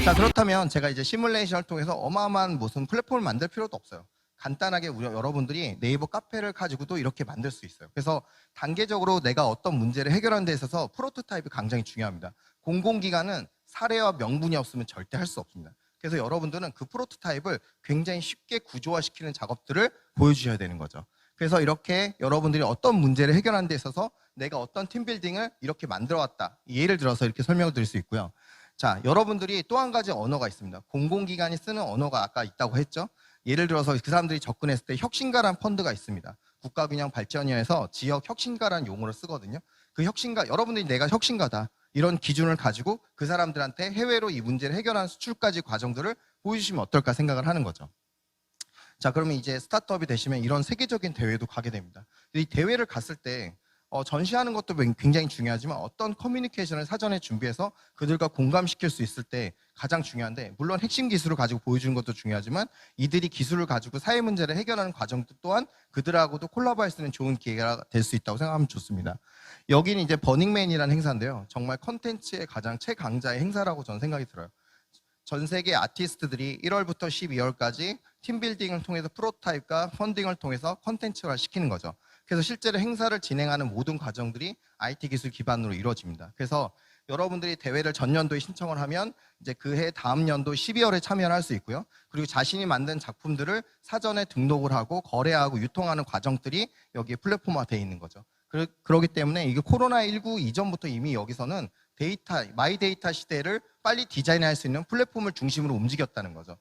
자, 그렇다면 제가 이제 시뮬레이션을 통해서 어마어마한 무슨 플랫폼을 만들 필요도 없어요. 간단하게 여러분들이 네이버 카페를 가지고도 이렇게 만들 수 있어요. 그래서 단계적으로 내가 어떤 문제를 해결하는 데 있어서 프로토타입이 굉장히 중요합니다. 공공기관은 사례와 명분이 없으면 절대 할 수 없습니다. 그래서 여러분들은 그 프로토타입을 굉장히 쉽게 구조화시키는 작업들을 보여주셔야 되는 거죠. 그래서 이렇게 여러분들이 어떤 문제를 해결하는 데 있어서 내가 어떤 팀빌딩을 이렇게 만들어 왔다. 예를 들어서 이렇게 설명을 드릴 수 있고요. 자, 여러분들이 또 한 가지 언어가 있습니다. 공공기관이 쓰는 언어가 아까 있다고 했죠. 예를 들어서 그 사람들이 접근했을 때 혁신가라는 펀드가 있습니다. 국가균형발전위원회에서 지역 혁신가라는 용어를 쓰거든요. 그 혁신가, 여러분들이 내가 혁신가다. 이런 기준을 가지고 그 사람들한테 해외로 이 문제를 해결하는 수출까지 과정들을 보여주시면 어떨까 생각을 하는 거죠. 자, 그러면 이제 스타트업이 되시면 이런 세계적인 대회도 가게 됩니다. 이 대회를 갔을 때 전시하는 것도 굉장히 중요하지만 어떤 커뮤니케이션을 사전에 준비해서 그들과 공감시킬 수 있을 때 가장 중요한데, 물론 핵심 기술을 가지고 보여주는 것도 중요하지만 이들이 기술을 가지고 사회 문제를 해결하는 과정도 또한 그들하고도 콜라보할 수 있는 좋은 기회가 될 수 있다고 생각하면 좋습니다. 여기는 이제 버닝맨이라는 행사인데요. 정말 컨텐츠의 가장 최강자의 행사라고 저는 생각이 들어요. 전 세계 아티스트들이 1월부터 12월까지 팀빌딩을 통해서 프로토타입과 펀딩을 통해서 컨텐츠화 시키는 거죠. 그래서 실제로 행사를 진행하는 모든 과정들이 IT 기술 기반으로 이루어집니다. 그래서 여러분들이 대회를 전년도에 신청을 하면 이제 그 해 다음 연도 12월에 참여를 할 수 있고요. 그리고 자신이 만든 작품들을 사전에 등록을 하고 거래하고 유통하는 과정들이 여기에 플랫폼화되어 있는 거죠. 그렇기 때문에 이게 코로나19 이전부터 이미 여기서는 데이터, 마이 데이터 시대를 빨리 디자인할 수 있는 플랫폼을 중심으로 움직였다는 거죠.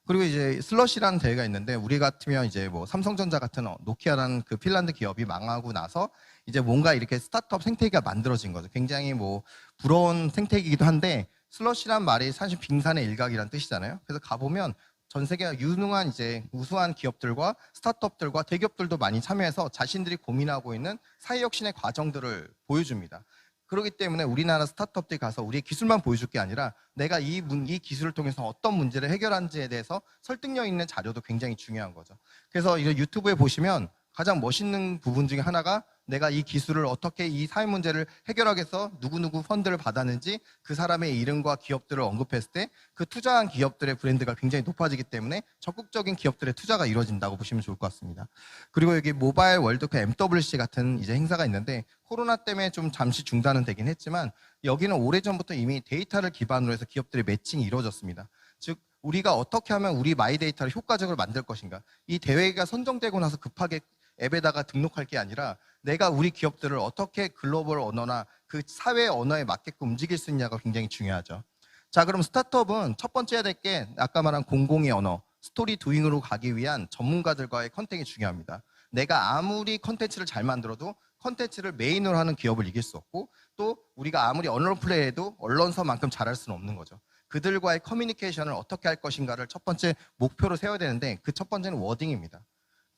그리고 이제 슬러시라는 대회가 있는데, 우리 같으면 이제 뭐 삼성전자 같은 노키아라는 그 핀란드 기업이 망하고 나서 이제 뭔가 이렇게 스타트업 생태계가 만들어진 거죠. 굉장히 뭐 부러운 생태계이기도 한데, 슬러시란 말이 사실 빙산의 일각이란 뜻이잖아요. 그래서 가보면 전 세계 유능한 이제 우수한 기업들과 스타트업들과 대기업들도 많이 참여해서 자신들이 고민하고 있는 사회혁신의 과정들을 보여줍니다. 그렇기 때문에 우리나라 스타트업들이 가서 우리의 기술만 보여줄 게 아니라 내가 이 기술을 통해서 어떤 문제를 해결하는지에 대해서 설득력 있는 자료도 굉장히 중요한 거죠. 그래서 이 유튜브에 보시면 가장 멋있는 부분 중에 하나가 내가 이 기술을 어떻게 이 사회 문제를 해결하기 위해서 누구누구 펀드를 받았는지 그 사람의 이름과 기업들을 언급했을 때 그 투자한 기업들의 브랜드가 굉장히 높아지기 때문에 적극적인 기업들의 투자가 이루어진다고 보시면 좋을 것 같습니다. 그리고 여기 모바일 월드컵 MWC 같은 이제 행사가 있는데, 코로나 때문에 좀 잠시 중단은 되긴 했지만 여기는 오래전부터 이미 데이터를 기반으로 해서 기업들의 매칭이 이루어졌습니다. 즉 우리가 어떻게 하면 우리 마이 데이터를 효과적으로 만들 것인가, 이 대회가 선정되고 나서 급하게 앱에다가 등록할 게 아니라 내가 우리 기업들을 어떻게 글로벌 언어나 그 사회 언어에 맞게끔 움직일 수 있냐가 굉장히 중요하죠. 자, 그럼 스타트업은 첫 번째 해야 될 게 아까 말한 공공의 언어, 스토리 두잉으로 가기 위한 전문가들과의 컨택이 중요합니다. 내가 아무리 컨텐츠를 잘 만들어도 컨텐츠를 메인으로 하는 기업을 이길 수 없고, 또 우리가 아무리 언어 플레이해도 언론서만큼 잘할 수는 없는 거죠. 그들과의 커뮤니케이션을 어떻게 할 것인가를 첫 번째 목표로 세워야 되는데, 그 첫 번째는 워딩입니다.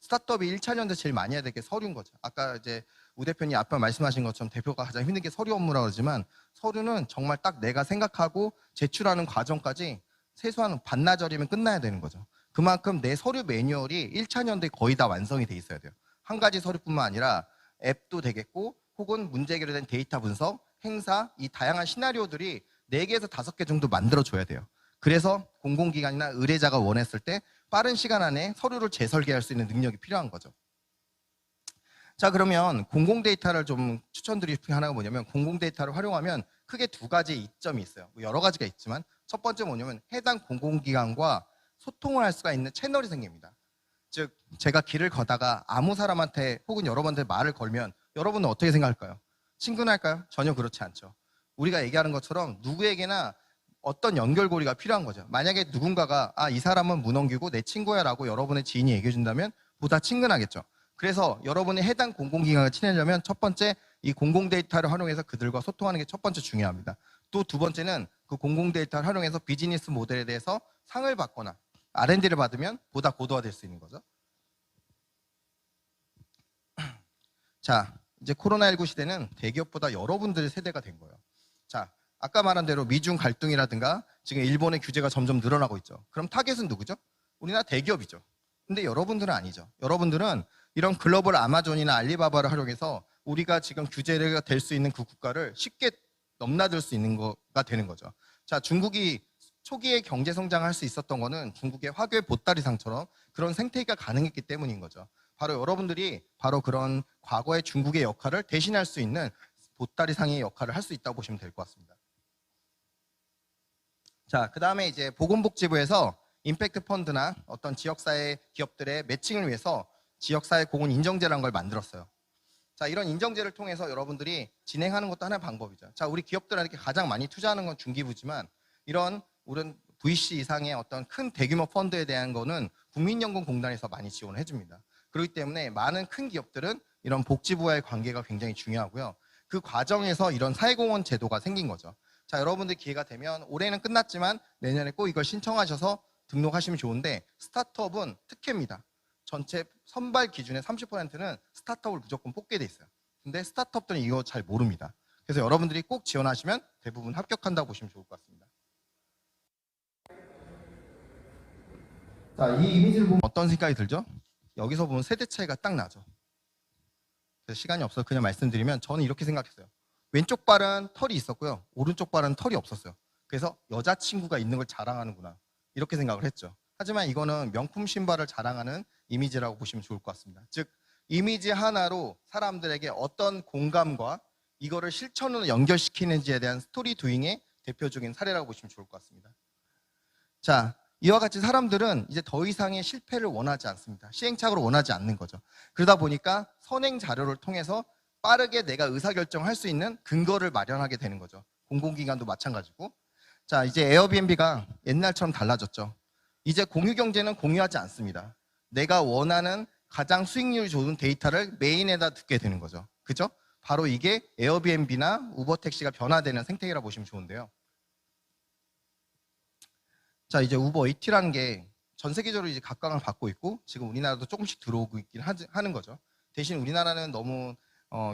스타트업이 1차 연대 제일 많이 해야 될 게 서류인 거죠. 아까 이제 우 대표님 앞에 말씀하신 것처럼 대표가 가장 힘든 게 서류 업무라고 그러지만, 서류는 정말 딱 내가 생각하고 제출하는 과정까지 최소한 반나절이면 끝나야 되는 거죠. 그만큼 내 서류 매뉴얼이 1차 연대에 거의 다 완성이 돼 있어야 돼요. 한 가지 서류뿐만 아니라 앱도 되겠고, 혹은 문제 해결된 데이터 분석, 행사, 이 다양한 시나리오들이 4개에서 5개 정도 만들어줘야 돼요. 그래서 공공기관이나 의뢰자가 원했을 때 빠른 시간 안에 서류를 재설계할 수 있는 능력이 필요한 거죠. 자, 그러면 공공 데이터를 좀 추천드리는 하나가 뭐냐면, 공공 데이터를 활용하면 크게 2가지 이점이 있어요. 여러 가지가 있지만 첫 번째 뭐냐면 해당 공공기관과 소통을 할 수가 있는 채널이 생깁니다. 즉 제가 길을 걷다가 아무 사람한테 혹은 여러분한테 말을 걸면 여러분은 어떻게 생각할까요? 친근할까요? 전혀 그렇지 않죠. 우리가 얘기하는 것처럼 누구에게나 어떤 연결고리가 필요한 거죠. 만약에 누군가가 이 사람은 문원규고 내 친구야 라고 여러분의 지인이 얘기해 준다면 보다 친근하겠죠. 그래서 여러분이 해당 공공기관을 친하려면 첫 번째 이 공공 데이터를 활용해서 그들과 소통하는 게 첫 번째 중요합니다. 또 두 번째는 그 공공 데이터를 활용해서 비즈니스 모델에 대해서 상을 받거나 R&D를 받으면 보다 고도화될 수 있는 거죠. 자, 이제 코로나19 시대는 대기업보다 여러분들의 세대가 된 거예요. 자, 아까 말한 대로 미중 갈등이라든가 지금 일본의 규제가 점점 늘어나고 있죠. 그럼 타겟은 누구죠? 우리나라 대기업이죠. 근데 여러분들은 아니죠. 여러분들은 이런 글로벌 아마존이나 알리바바를 활용해서 우리가 지금 규제가 될 수 있는 그 국가를 쉽게 넘나들 수 있는 거가 되는 거죠. 자, 중국이 초기에 경제 성장할 수 있었던 거는 중국의 화교의 보따리상처럼 그런 생태계가 가능했기 때문인 거죠. 바로 여러분들이 바로 그런 과거의 중국의 역할을 대신할 수 있는 보따리상의 역할을 할 수 있다고 보시면 될 것 같습니다. 자, 그 다음에 이제 보건복지부에서 임팩트 펀드나 어떤 지역사회 기업들의 매칭을 위해서 지역사회 공헌 인정제라는 걸 만들었어요. 자, 이런 인정제를 통해서 여러분들이 진행하는 것도 하나의 방법이죠. 자, 우리 기업들한테 가장 많이 투자하는 건 중기부지만 이런 우리 VC 이상의 어떤 큰 대규모 펀드에 대한 거는 국민연금공단에서 많이 지원을 해줍니다. 그렇기 때문에 많은 큰 기업들은 이런 복지부와의 관계가 굉장히 중요하고요. 그 과정에서 이런 사회공헌 제도가 생긴 거죠. 자, 여러분들 기회가 되면 올해는 끝났지만 내년에 꼭 이걸 신청하셔서 등록하시면 좋은데 스타트업은 특혜입니다. 전체 선발 기준의 30%는 스타트업을 무조건 뽑게 돼 있어요. 근데 스타트업들은 이거 잘 모릅니다. 그래서 여러분들이 꼭 지원하시면 대부분 합격한다고 보시면 좋을 것 같습니다. 자, 이 이미지를 보면 어떤 생각이 들죠? 여기서 보면 세대 차이가 딱 나죠. 그래서 시간이 없어서 그냥 말씀드리면 저는 이렇게 생각했어요. 왼쪽 발은 털이 있었고요. 오른쪽 발은 털이 없었어요. 그래서 여자친구가 있는 걸 자랑하는구나. 이렇게 생각을 했죠. 하지만 이거는 명품 신발을 자랑하는 이미지라고 보시면 좋을 것 같습니다. 즉, 이미지 하나로 사람들에게 어떤 공감과 이거를 실천으로 연결시키는지에 대한 스토리 두잉의 대표적인 사례라고 보시면 좋을 것 같습니다. 자, 이와 같이 사람들은 이제 더 이상의 실패를 원하지 않습니다. 시행착오를 원하지 않는 거죠. 그러다 보니까 선행 자료를 통해서 빠르게 내가 의사결정을 할 수 있는 근거를 마련하게 되는 거죠. 공공기관도 마찬가지고. 자, 이제 에어비앤비가 옛날처럼 달라졌죠. 이제 공유경제는 공유하지 않습니다. 내가 원하는 가장 수익률이 좋은 데이터를 메인에다 듣게 되는 거죠. 그죠? 바로 이게 에어비앤비나 우버택시가 변화되는 생태계라고 보시면 좋은데요. 자, 이제 우버 이티라는 게 전 세계적으로 이제 각광을 받고 있고 지금 우리나라도 조금씩 들어오고 있긴 하는 거죠. 대신 우리나라는 너무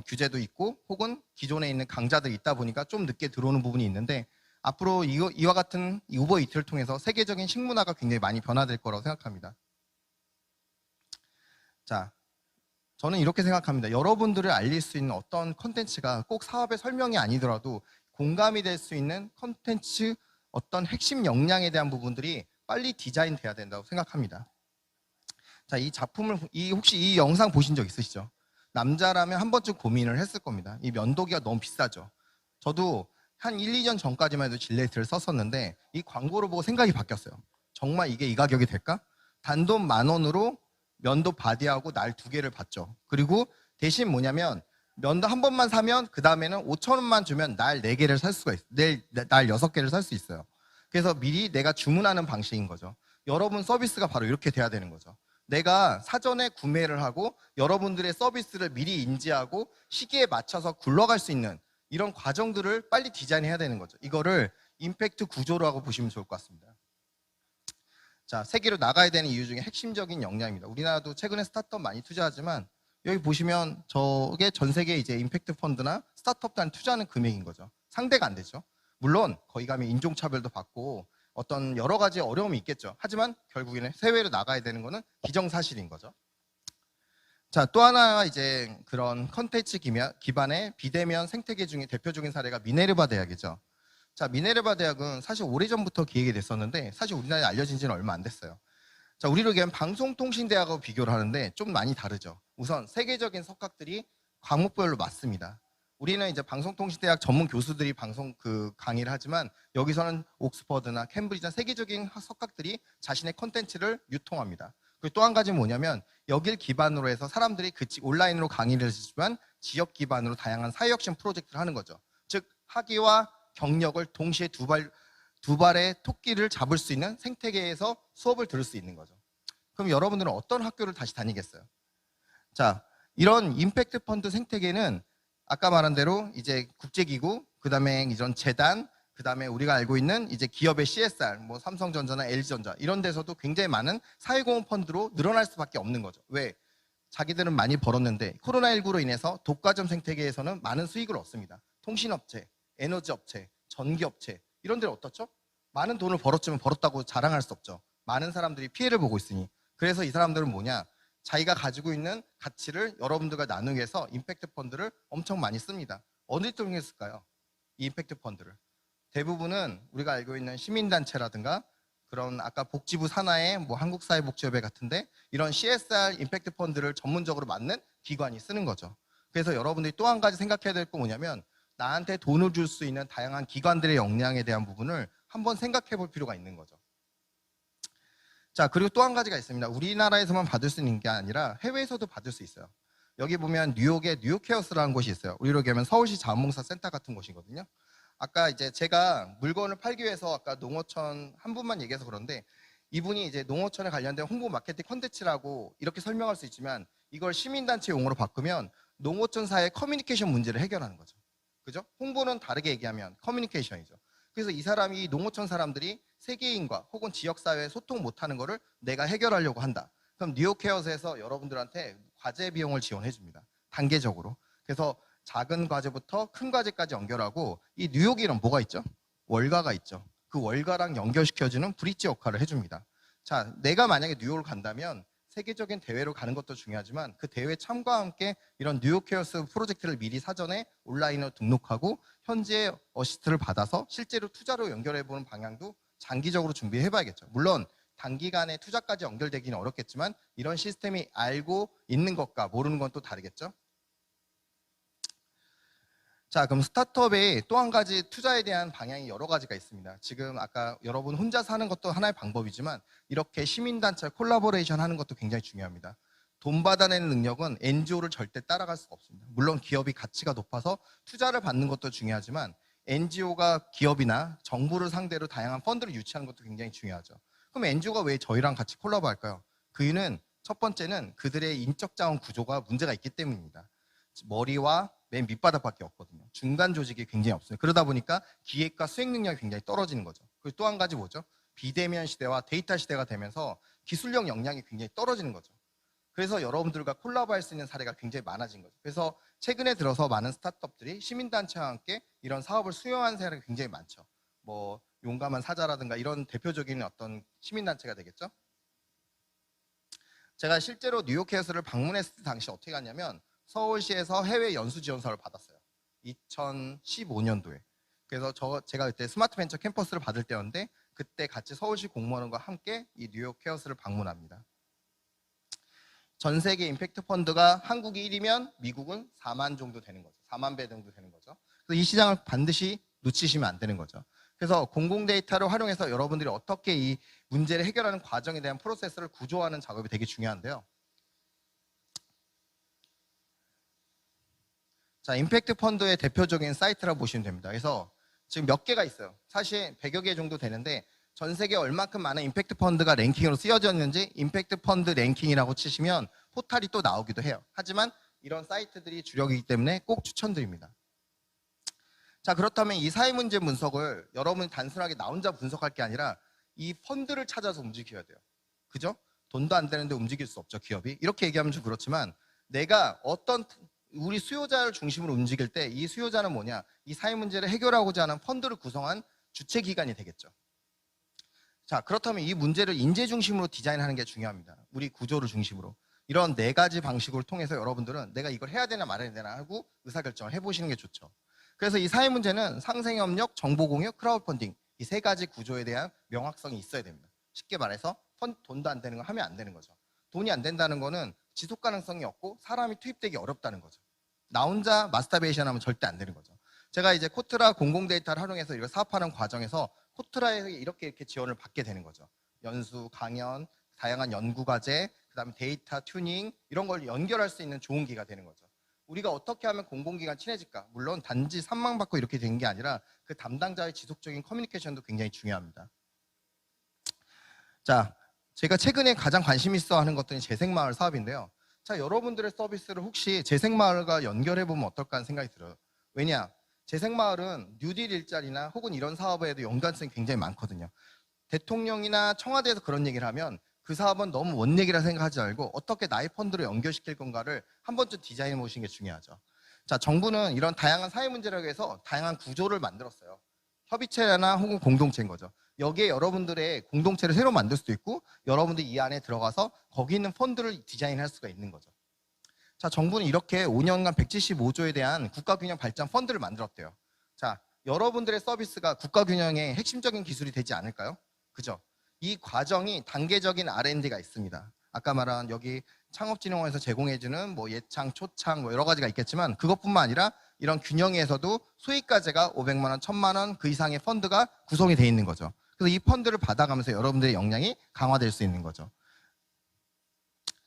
규제도 있고 혹은 기존에 있는 강자들이 있다 보니까 좀 늦게 들어오는 부분이 있는데 앞으로 이와 같은 우버 이티를 통해서 세계적인 식문화가 굉장히 많이 변화될 거라고 생각합니다. 자, 저는 이렇게 생각합니다. 여러분들을 알릴 수 있는 어떤 컨텐츠가 꼭 사업의 설명이 아니더라도 공감이 될 수 있는 컨텐츠 어떤 핵심 역량에 대한 부분들이 빨리 디자인돼야 된다고 생각합니다. 자, 이 작품을 혹시 이 영상 보신 적 있으시죠? 남자라면 한 번쯤 고민을 했을 겁니다. 이 면도기가 너무 비싸죠. 저도 한 1, 2년 전까지만 해도 질레이트를 썼었는데 이 광고를 보고 생각이 바뀌었어요. 정말 이게 이 가격이 될까? 단돈 10,000원으로 면도 바디하고 날 2개를 받죠. 그리고 대신 뭐냐면 면도 한 번만 사면 그 다음에는 5,000원만 주면 날 4개를 살 수가 있어요. 날 6개를 살 수 있어요. 그래서 미리 내가 주문하는 방식인 거죠. 여러분 서비스가 바로 이렇게 돼야 되는 거죠. 내가 사전에 구매를 하고 여러분들의 서비스를 미리 인지하고 시기에 맞춰서 굴러갈 수 있는 이런 과정들을 빨리 디자인해야 되는 거죠. 이거를 임팩트 구조라고 보시면 좋을 것 같습니다. 자, 세계로 나가야 되는 이유 중에 핵심적인 역량입니다. 우리나라도 최근에 스타트업 많이 투자하지만 여기 보시면 저게 전 세계 이제 임팩트 펀드나 스타트업들한테 투자하는 금액인 거죠. 상대가 안 되죠. 물론 거기 가면 인종차별도 받고 어떤 여러 가지 어려움이 있겠죠. 하지만 결국에는 해외로 나가야 되는 거는 기정사실인 거죠. 자, 또 하나 이제 그런 컨텐츠 기반의 비대면 생태계 중에 대표적인 사례가 미네르바 대학이죠. 자, 미네르바 대학은 사실 오래전부터 기획이 됐었는데 사실 우리나라에 알려진 지는 얼마 안 됐어요. 자, 우리로 얘기하면 방송통신대학하고 비교를 하는데 좀 많이 다르죠. 우선 세계적인 석학들이 과목별로 맞습니다. 우리는 이제 방송통신대학 전문 교수들이 강의를 하지만 여기서는 옥스퍼드나 캠브리지나 세계적인 석학들이 자신의 컨텐츠를 유통합니다. 그리고 또 한 가지는 뭐냐면 여길 기반으로 해서 사람들이 온라인으로 강의를 하지만 지역 기반으로 다양한 사회혁신 프로젝트를 하는 거죠. 즉 학위와 경력을 동시에 두 발의 토끼를 잡을 수 있는 생태계에서 수업을 들을 수 있는 거죠. 그럼 여러분들은 어떤 학교를 다시 다니겠어요? 자, 이런 임팩트 펀드 생태계는 아까 말한 대로 이제 국제기구, 그 다음에 이런 재단, 그 다음에 우리가 알고 있는 이제 기업의 CSR, 뭐 삼성전자나 LG전자 이런 데서도 굉장히 많은 사회공헌 펀드로 늘어날 수밖에 없는 거죠. 왜? 자기들은 많이 벌었는데 코로나19로 인해서 독과점 생태계에서는 많은 수익을 얻습니다. 통신업체, 에너지업체, 전기업체 이런 데는 어떻죠? 많은 돈을 벌었지만 벌었다고 자랑할 수 없죠. 많은 사람들이 피해를 보고 있으니. 그래서 이 사람들은 뭐냐? 자기가 가지고 있는 가치를 여러분들과 나누기 위해서 임팩트 펀드를 엄청 많이 씁니다. 어느 데 통해서 쓸까요? 이 임팩트 펀드를. 대부분은 우리가 알고 있는 시민단체라든가 그런 아까 복지부 산하의 뭐 한국사회복지협회 같은데 이런 CSR 임팩트 펀드를 전문적으로 맡는 기관이 쓰는 거죠. 그래서 여러분들이 또 한 가지 생각해야 될 거 뭐냐면 나한테 돈을 줄 수 있는 다양한 기관들의 역량에 대한 부분을 한번 생각해 볼 필요가 있는 거죠. 자, 그리고 또 한 가지가 있습니다. 우리나라에서만 받을 수 있는 게 아니라 해외에서도 받을 수 있어요. 여기 보면 뉴욕에 뉴욕케어스라는 곳이 있어요. 우리로 얘기하면 서울시 자원봉사 센터 같은 곳이거든요. 아까 이제 제가 물건을 팔기 위해서 아까 농어촌 한 분만 얘기해서 그런데 이분이 이제 농어촌에 관련된 홍보 마케팅 컨텐츠라고 이렇게 설명할 수 있지만 이걸 시민단체 용어로 바꾸면 농어촌사의 커뮤니케이션 문제를 해결하는 거죠. 그죠? 홍보는 다르게 얘기하면 커뮤니케이션이죠. 그래서 이 사람이 농어촌 사람들이 세계인과 혹은 지역사회에 소통 못하는 거를 내가 해결하려고 한다. 그럼 뉴욕케어스에서 여러분들한테 과제 비용을 지원해 줍니다. 단계적으로. 그래서 작은 과제부터 큰 과제까지 연결하고 이 뉴욕이란 뭐가 있죠? 월가가 있죠. 그 월가랑 연결시켜주는 브릿지 역할을 해줍니다. 자, 내가 만약에 뉴욕을 간다면 세계적인 대회로 가는 것도 중요하지만 그 대회 참가와 함께 이런 뉴욕 케어스 프로젝트를 미리 사전에 온라인으로 등록하고 현지의 어시스트를 받아서 실제로 투자로 연결해보는 방향도 장기적으로 준비해봐야겠죠. 물론 단기간에 투자까지 연결되기는 어렵겠지만 이런 시스템이 알고 있는 것과 모르는 건 또 다르겠죠. 자, 그럼 스타트업의 또 한 가지 투자에 대한 방향이 여러 가지가 있습니다. 지금 아까 여러분 혼자 사는 것도 하나의 방법이지만 이렇게 시민단체 콜라보레이션 하는 것도 굉장히 중요합니다. 돈 받아내는 능력은 NGO를 절대 따라갈 수가 없습니다. 물론 기업이 가치가 높아서 투자를 받는 것도 중요하지만 NGO가 기업이나 정부를 상대로 다양한 펀드를 유치하는 것도 굉장히 중요하죠. 그럼 NGO가 왜 저희랑 같이 콜라보 할까요? 그 이유는 첫 번째는 그들의 인적 자원 구조가 문제가 있기 때문입니다. 머리와 맨 밑바닥밖에 없거든요. 중간 조직이 굉장히 없어요. 그러다 보니까 기획과 수행 능력이 굉장히 떨어지는 거죠. 그리고 또 한 가지 뭐죠? 비대면 시대와 데이터 시대가 되면서 기술력 역량이 굉장히 떨어지는 거죠. 그래서 여러분들과 콜라보할 수 있는 사례가 굉장히 많아진 거죠. 그래서 최근에 들어서 많은 스타트업들이 시민단체와 함께 이런 사업을 수용한 사례가 굉장히 많죠. 뭐 용감한 사자라든가 이런 대표적인 어떤 시민단체가 되겠죠. 제가 실제로 뉴욕케어스를 방문했을 때 당시 어떻게 갔냐면 서울시에서 해외 연수 지원 사업을 받았어요. 2015년도에. 그래서 제가 그때 스마트 벤처 캠퍼스를 받을 때였는데 그때 같이 서울시 공무원과 함께 이 뉴욕 케어스를 방문합니다. 전 세계 임팩트 펀드가 한국이 1위면 미국은 4만 정도 되는 거죠. 4만 배 정도 되는 거죠. 그래서 이 시장을 반드시 놓치시면 안 되는 거죠. 그래서 공공 데이터를 활용해서 여러분들이 어떻게 이 문제를 해결하는 과정에 대한 프로세스를 구조하는 작업이 되게 중요한데요. 자, 임팩트 펀드의 대표적인 사이트라고 보시면 됩니다. 그래서 지금 몇 개가 있어요. 사실 100여 개 정도 되는데 전 세계에 얼만큼 많은 임팩트 펀드가 랭킹으로 쓰여졌는지 임팩트 펀드 랭킹이라고 치시면 포탈이 또 나오기도 해요. 하지만 이런 사이트들이 주력이기 때문에 꼭 추천드립니다. 자, 그렇다면 이 사회 문제 분석을 여러분이 단순하게 나 혼자 분석할 게 아니라 이 펀드를 찾아서 움직여야 돼요. 그죠? 돈도 안 되는데 움직일 수 없죠, 기업이. 이렇게 얘기하면 좀 그렇지만 내가 어떤 우리 수요자를 중심으로 움직일 때 이 수요자는 뭐냐? 이 사회 문제를 해결하고자 하는 펀드를 구성한 주체 기관이 되겠죠. 자, 그렇다면 이 문제를 인재 중심으로 디자인하는 게 중요합니다. 우리 구조를 중심으로. 이런 4가지 방식을 통해서 여러분들은 내가 이걸 해야 되나 말아야 되나 하고 의사결정을 해보시는 게 좋죠. 그래서 이 사회 문제는 상생협력, 정보공유, 크라우드 펀딩 이 3가지 구조에 대한 명확성이 있어야 됩니다. 쉽게 말해서 돈도 안 되는 거 하면 안 되는 거죠. 돈이 안 된다는 거는 지속 가능성이 없고 사람이 투입되기 어렵다는 거죠. 나 혼자 마스터베이션 하면 절대 안 되는 거죠. 제가 이제 코트라 공공 데이터를 활용해서 이걸 사업하는 과정에서 코트라에서 이렇게 지원을 받게 되는 거죠. 연수, 강연, 다양한 연구 과제, 그다음에 데이터 튜닝 이런 걸 연결할 수 있는 좋은 기회가 되는 거죠. 우리가 어떻게 하면 공공기관 친해질까? 물론 단지 산망받고 이렇게 된 게 아니라 그 담당자의 지속적인 커뮤니케이션도 굉장히 중요합니다. 자, 제가 최근에 가장 관심 있어 하는 것들이 재생마을 사업인데요. 자, 여러분들의 서비스를 혹시 재생마을과 연결해보면 어떨까 하는 생각이 들어요. 왜냐? 재생마을은 뉴딜 일자리나 혹은 이런 사업에도 연관성이 굉장히 많거든요. 대통령이나 청와대에서 그런 얘기를 하면 그 사업은 너무 먼 얘기라 생각하지 말고 어떻게 나의 펀드로 연결시킬 건가를 한 번쯤 디자인해 보시는 게 중요하죠. 자, 정부는 이런 다양한 사회 문제를 위해서 다양한 구조를 만들었어요. 협의체나 혹은 공동체인 거죠. 여기에 여러분들의 공동체를 새로 만들 수도 있고 여러분들이 이 안에 들어가서 거기 있는 펀드를 디자인할 수가 있는 거죠. 자, 정부는 이렇게 5년간 175조에 대한 국가균형 발전 펀드를 만들었대요. 자, 여러분들의 서비스가 국가 균형의 핵심적인 기술이 되지 않을까요? 그죠? 이 과정이 단계적인 R&D가 있습니다. 아까 말한 여기 창업진흥원에서 제공해주는 뭐 예창, 초창 뭐 여러 가지가 있겠지만 그것뿐만 아니라 이런 균형에서도 수익과제가 500만 원, 1000만 원 그 이상의 펀드가 구성이 돼 있는 거죠. 그래서 이 펀드를 받아가면서 여러분들의 역량이 강화될 수 있는 거죠.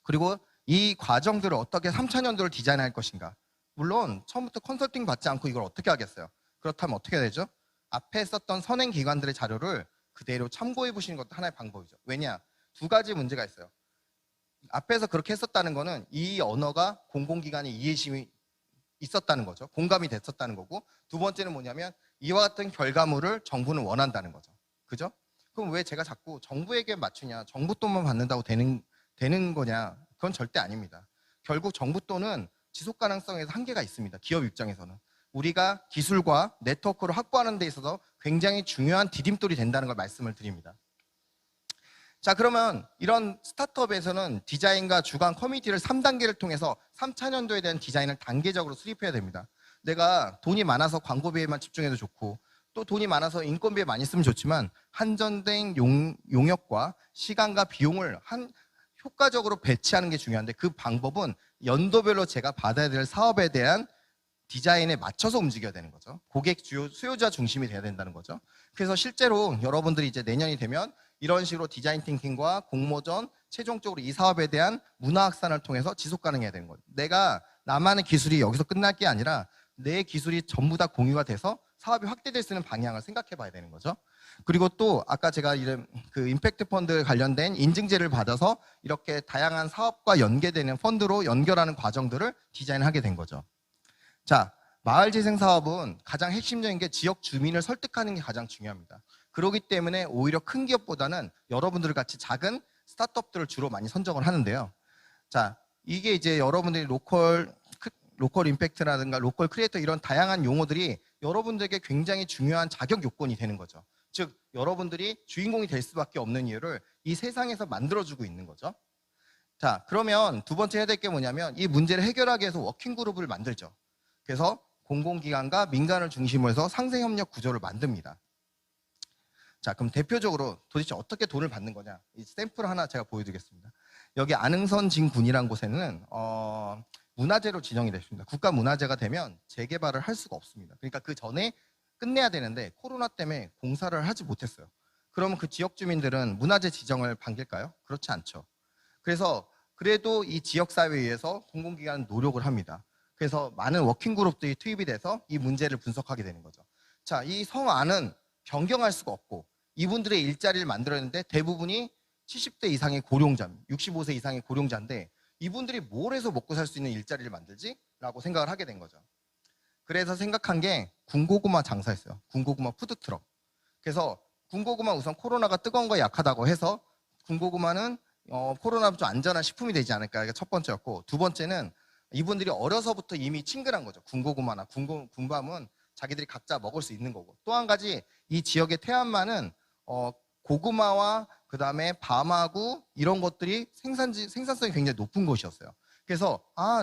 그리고 이 과정들을 어떻게 3차년도를 디자인할 것인가. 물론 처음부터 컨설팅 받지 않고 이걸 어떻게 하겠어요. 그렇다면 어떻게 되죠? 앞에 썼던 선행기관들의 자료를 그대로 참고해 보시는 것도 하나의 방법이죠. 왜냐? 두 가지 문제가 있어요. 앞에서 그렇게 했었다는 거는 이 언어가 공공기관의 이해심이 있었다는 거죠. 공감이 됐었다는 거고, 두 번째는 뭐냐면 이와 같은 결과물을 정부는 원한다는 거죠. 그죠? 그럼 왜 제가 자꾸 정부에게 맞추냐, 정부 돈만 받는다고 되는 거냐? 그건 절대 아닙니다. 결국 정부 돈은 지속 가능성에서 한계가 있습니다. 기업 입장에서는. 우리가 기술과 네트워크를 확보하는 데 있어서 굉장히 중요한 디딤돌이 된다는 걸 말씀을 드립니다. 자, 그러면 이런 스타트업에서는 디자인과 주관 커뮤니티를 3단계를 통해서 3차년도에 대한 디자인을 단계적으로 수립해야 됩니다. 내가 돈이 많아서 광고비에만 집중해도 좋고 또 돈이 많아서 인건비에 많이 쓰면 좋지만 한정된 용역과 시간과 비용을 효과적으로 배치하는 게 중요한데 그 방법은 연도별로 제가 받아야 될 사업에 대한 디자인에 맞춰서 움직여야 되는 거죠. 고객 수요자 중심이 돼야 된다는 거죠. 그래서 실제로 여러분들이 이제 내년이 되면 이런 식으로 디자인 띵킹과 공모전, 최종적으로 이 사업에 대한 문화 확산을 통해서 지속 가능해야 되는 거죠. 내가 나만의 기술이 여기서 끝날 게 아니라 내 기술이 전부 다 공유가 돼서 사업이 확대될 수 있는 방향을 생각해 봐야 되는 거죠. 그리고 또 아까 제가 이런 그 임팩트 펀드 관련된 인증제를 받아서 이렇게 다양한 사업과 연계되는 펀드로 연결하는 과정들을 디자인하게 된 거죠. 자, 마을재생 사업은 가장 핵심적인 게 지역 주민을 설득하는 게 가장 중요합니다. 그렇기 때문에 오히려 큰 기업보다는 여러분들 같이 작은 스타트업들을 주로 많이 선정을 하는데요. 자, 이게 이제 여러분들이 로컬 임팩트라든가 로컬 크리에이터 이런 다양한 용어들이 여러분들에게 굉장히 중요한 자격 요건이 되는 거죠. 즉, 여러분들이 주인공이 될 수밖에 없는 이유를 이 세상에서 만들어주고 있는 거죠. 자, 그러면 두 번째 해야 될 게 뭐냐면 이 문제를 해결하기 위해서 워킹그룹을 만들죠. 그래서 공공기관과 민간을 중심으로 해서 상생협력 구조를 만듭니다. 자, 그럼 대표적으로 도대체 어떻게 돈을 받는 거냐? 이 샘플 하나 제가 보여드리겠습니다. 여기 안흥선 진군이라는 곳에는 문화재로 지정이 됐습니다. 국가문화재가 되면 재개발을 할 수가 없습니다. 그러니까 그 전에 끝내야 되는데 코로나 때문에 공사를 하지 못했어요. 그러면 그 지역 주민들은 문화재 지정을 반길까요? 그렇지 않죠. 그래서 그래도 이 지역사회에 의해서 공공기관은 노력을 합니다. 그래서 많은 워킹그룹들이 투입이 돼서 이 문제를 분석하게 되는 거죠. 자, 이 성안은 변경할 수가 없고 이분들의 일자리를 만들었는데 대부분이 70대 이상의 고령자, 65세 이상의 고령자인데 이분들이 뭘 해서 먹고 살 수 있는 일자리를 만들지? 라고 생각을 하게 된 거죠. 그래서 생각한 게 군고구마 장사였어요. 군고구마 푸드트럭. 그래서 군고구마 우선 코로나가 뜨거운 거 약하다고 해서 군고구마는 코로나 좀 안전한 식품이 되지 않을까. 이게 첫 번째였고 두 번째는 이분들이 어려서부터 이미 친근한 거죠. 군고구마나 군밤은 자기들이 각자 먹을 수 있는 거고 또 한 가지 이 지역의 태안마는 고구마와 그 다음에 밤하고 이런 것들이 생산성이 굉장히 높은 곳이었어요. 그래서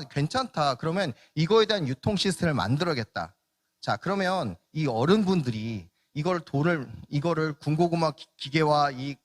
괜찮다. 그러면 이거에 대한 유통 시스템을 만들어야겠다. 자, 그러면 이 어른분들이 이거를 군고구마 기계와 이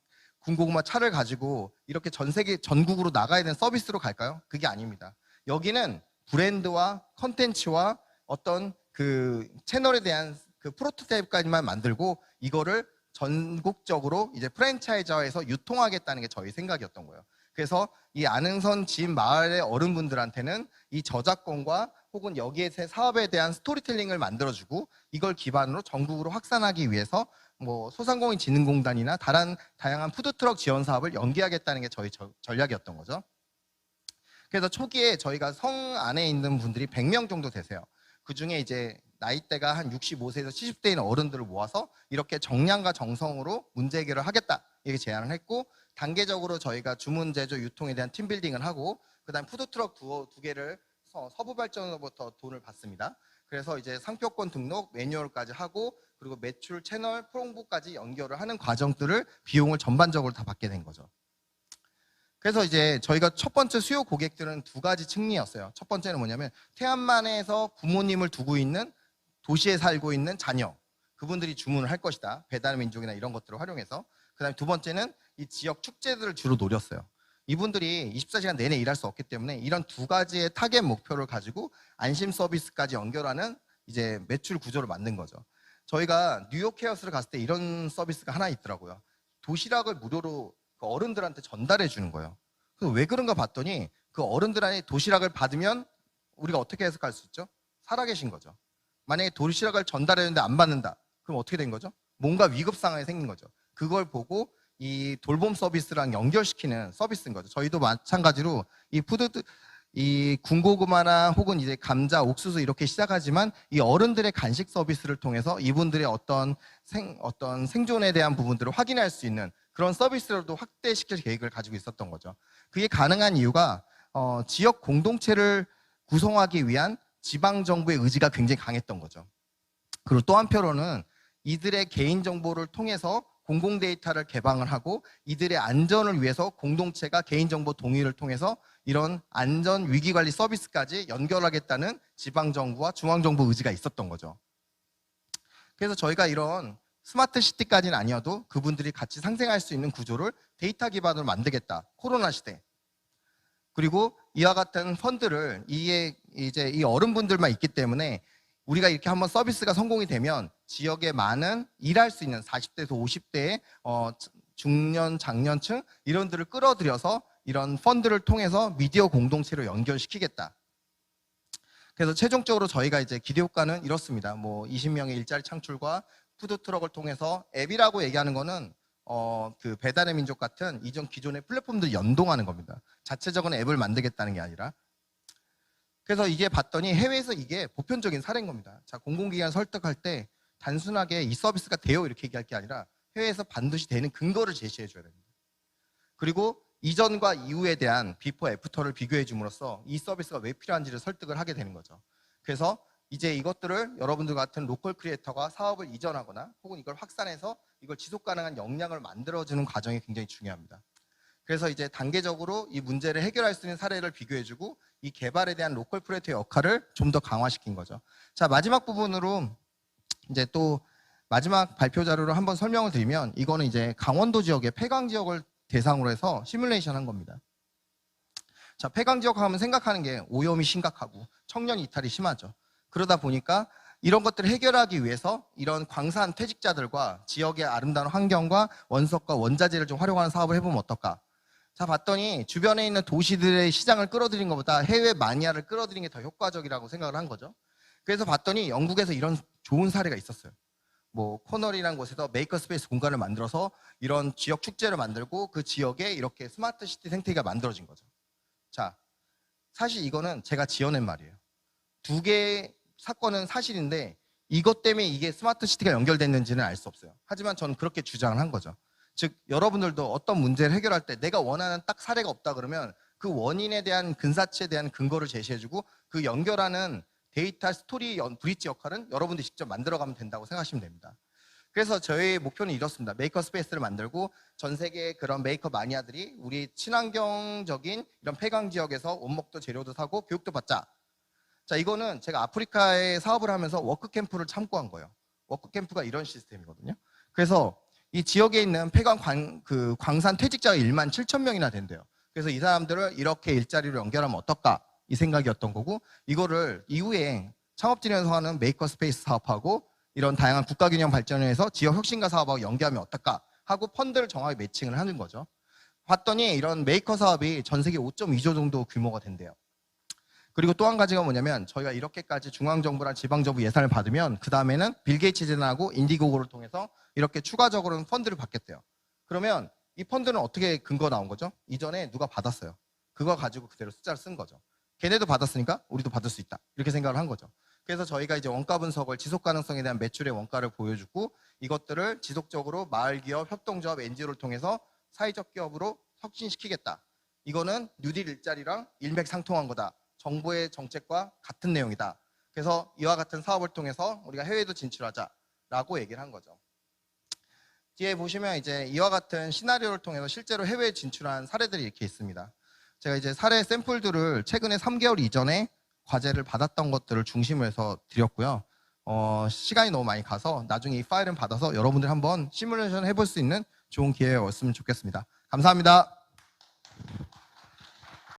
군고구마 차를 가지고 이렇게 전 세계 전국으로 나가야 되는 서비스로 갈까요? 그게 아닙니다. 여기는 브랜드와 컨텐츠와 어떤 그 채널에 대한 그 프로토타입까지만 만들고 이거를 전국적으로 이제 프랜차이저에서 유통하겠다는 게 저희 생각이었던 거예요. 그래서 이 안흥선 진 마을의 어른분들한테는 이 저작권과 혹은 여기에 사업에 대한 스토리텔링을 만들어주고 이걸 기반으로 전국으로 확산하기 위해서 뭐 소상공인진흥공단이나 다양한 푸드트럭 지원 사업을 연계하겠다는 게 저희 전략이었던 거죠. 그래서 초기에 저희가 성 안에 있는 분들이 100명 정도 되세요. 그 중에 이제 나이대가 한 65세에서 70대인 어른들을 모아서 이렇게 정량과 정성으로 문제 해결을 하겠다 이렇게 제안을 했고 단계적으로 저희가 주문 제조 유통에 대한 팀빌딩을 하고 그다음 푸드트럭 두 개를 서부발전으로부터 돈을 받습니다. 그래서 이제 상표권 등록 매뉴얼까지 하고 그리고 매출 채널 프로모까지 연결을 하는 과정들을 비용을 전반적으로 다 받게 된 거죠. 그래서 이제 저희가 첫 번째 수요 고객들은 두 가지 층이었어요. 첫 번째는 뭐냐면 태안만에서 부모님을 두고 있는 도시에 살고 있는 자녀. 그분들이 주문을 할 것이다. 배달민족이나 이런 것들을 활용해서. 그다음에 두 번째는 이 지역 축제들을 주로 노렸어요. 이분들이 24시간 내내 일할 수 없기 때문에 이런 두 가지의 타겟 목표를 가지고 안심 서비스까지 연결하는 이제 매출 구조를 만든 거죠. 저희가 뉴욕 케어스를 갔을 때 이런 서비스가 하나 있더라고요. 도시락을 무료로 그 어른들한테 전달해 주는 거예요. 그래서 왜 그런가 봤더니 그 어른들한테 도시락을 받으면 우리가 어떻게 해석할 수 있죠? 살아계신 거죠. 만약에 도시락을 전달했는데 안 받는다. 그럼 어떻게 된 거죠? 뭔가 위급 상황이 생긴 거죠. 그걸 보고 이 돌봄 서비스랑 연결시키는 서비스인 거죠. 저희도 마찬가지로 이 군고구마나 혹은 이제 감자, 옥수수 이렇게 시작하지만 이 어른들의 간식 서비스를 통해서 이분들의 어떤 생존에 대한 부분들을 확인할 수 있는 그런 서비스로도 확대시킬 계획을 가지고 있었던 거죠. 그게 가능한 이유가 지역 공동체를 구성하기 위한 지방 정부의 의지가 굉장히 강했던 거죠. 그리고 또 한편으로는 이들의 개인 정보를 통해서 공공 데이터를 개방을 하고 이들의 안전을 위해서 공동체가 개인정보 동의를 통해서 이런 안전 위기관리 서비스까지 연결하겠다는 지방정부와 중앙정부 의지가 있었던 거죠. 그래서 저희가 이런 스마트 시티까지는 아니어도 그분들이 같이 상생할 수 있는 구조를 데이터 기반으로 만들겠다. 코로나 시대. 그리고 이와 같은 펀드를 이제 이 어른분들만 있기 때문에 우리가 이렇게 한번 서비스가 성공이 되면 지역에 많은 일할 수 있는 40대에서 50대의 중년, 장년층 이런들을 끌어들여서 이런 펀드를 통해서 미디어 공동체로 연결시키겠다. 그래서 최종적으로 저희가 이제 기대 효과는 이렇습니다. 뭐 20명의 일자리 창출과 푸드트럭을 통해서 앱이라고 얘기하는 거는 그 배달의 민족 같은 이전 기존의 플랫폼들 연동하는 겁니다. 자체적인 앱을 만들겠다는 게 아니라. 그래서 이게 봤더니 해외에서 이게 보편적인 사례인 겁니다. 자, 공공기관 설득할 때 단순하게 이 서비스가 돼요 이렇게 얘기할 게 아니라 해외에서 반드시 되는 근거를 제시해 줘야 됩니다. 그리고 이전과 이후에 대한 비포 애프터를 비교해 줌으로써 이 서비스가 왜 필요한지를 설득을 하게 되는 거죠. 그래서 이제 이것들을 여러분들 같은 로컬 크리에이터가 사업을 이전하거나 혹은 이걸 확산해서 이걸 지속 가능한 역량을 만들어주는 과정이 굉장히 중요합니다. 그래서 이제 단계적으로 이 문제를 해결할 수 있는 사례를 비교해주고 이 개발에 대한 로컬 크리에이터의 역할을 좀 더 강화시킨 거죠. 자, 마지막 부분으로 이제 또 마지막 발표 자료로 한번 설명을 드리면 이거는 이제 강원도 지역의 폐강 지역을 대상으로 해서 시뮬레이션 한 겁니다. 자, 폐강 지역 하면 생각하는 게 오염이 심각하고 청년 이탈이 심하죠. 그러다 보니까 이런 것들을 해결하기 위해서 이런 광산 퇴직자들과 지역의 아름다운 환경과 원석과 원자재를 좀 활용하는 사업을 해보면 어떨까? 자, 봤더니 주변에 있는 도시들의 시장을 끌어들인 것보다 해외 마니아를 끌어들인 게 더 효과적이라고 생각을 한 거죠. 그래서 봤더니 영국에서 이런 좋은 사례가 있었어요. 뭐 코널이라는 곳에서 메이커 스페이스 공간을 만들어서 이런 지역 축제를 만들고 그 지역에 이렇게 스마트 시티 생태계가 만들어진 거죠. 자, 사실 이거는 제가 지어낸 말이에요. 두 개의 사건은 사실인데 이것 때문에 이게 스마트 시티가 연결됐는지는 알 수 없어요. 하지만 저는 그렇게 주장을 한 거죠. 즉 여러분들도 어떤 문제를 해결할 때 내가 원하는 딱 사례가 없다 그러면 그 원인에 대한 근사치에 대한 근거를 제시해주고 그 연결하는 데이터 스토리 브릿지 역할은 여러분들이 직접 만들어가면 된다고 생각하시면 됩니다. 그래서 저희 목표는 이렇습니다. 메이커 스페이스를 만들고 전 세계 그런 메이커 마니아들이 우리 친환경적인 이런 폐강 지역에서 원목도 재료도 사고 교육도 받자. 자, 이거는 제가 아프리카에 사업을 하면서 워크캠프를 참고한 거예요. 워크캠프가 이런 시스템이거든요. 그래서 이 지역에 있는 폐강 광산 퇴직자가 1만 7천 명이나 된대요. 그래서 이 사람들을 이렇게 일자리로 연결하면 어떨까? 이 생각이었던 거고 이거를 이후에 창업진에서 하는 메이커 스페이스 사업하고 이런 다양한 국가균형 발전을 해서 지역 혁신가 사업하고 연계하면 어떨까? 하고 펀드를 정확히 매칭을 하는 거죠. 봤더니 이런 메이커 사업이 전 세계 5.2조 정도 규모가 된대요. 그리고 또 한 가지가 뭐냐면 저희가 이렇게까지 중앙정부랑 지방정부 예산을 받으면 그 다음에는 빌 게이츠 재단하고 인디고고를 통해서 이렇게 추가적으로는 펀드를 받겠대요. 그러면 이 펀드는 어떻게 근거 나온 거죠? 이전에 누가 받았어요. 그거 가지고 그대로 숫자를 쓴 거죠. 걔네도 받았으니까 우리도 받을 수 있다. 이렇게 생각을 한 거죠. 그래서 저희가 이제 원가 분석을 지속 가능성에 대한 매출의 원가를 보여주고 이것들을 지속적으로 마을 기업, 협동조합, NGO를 통해서 사회적 기업으로 혁신시키겠다. 이거는 뉴딜 일자리랑 일맥상통한 거다. 정부의 정책과 같은 내용이다. 그래서 이와 같은 사업을 통해서 우리가 해외도 진출하자라고 얘기를 한 거죠. 뒤에 보시면 이제 이와 같은 시나리오를 통해서 실제로 해외에 진출한 사례들이 이렇게 있습니다. 제가 이제 사례 샘플들을 최근에 3개월 이전에 과제를 받았던 것들을 중심으로 해서 드렸고요. 시간이 너무 많이 가서 나중에 이 파일은 받아서 여러분들 한번 시뮬레이션 해볼 수 있는 좋은 기회였으면 좋겠습니다. 감사합니다.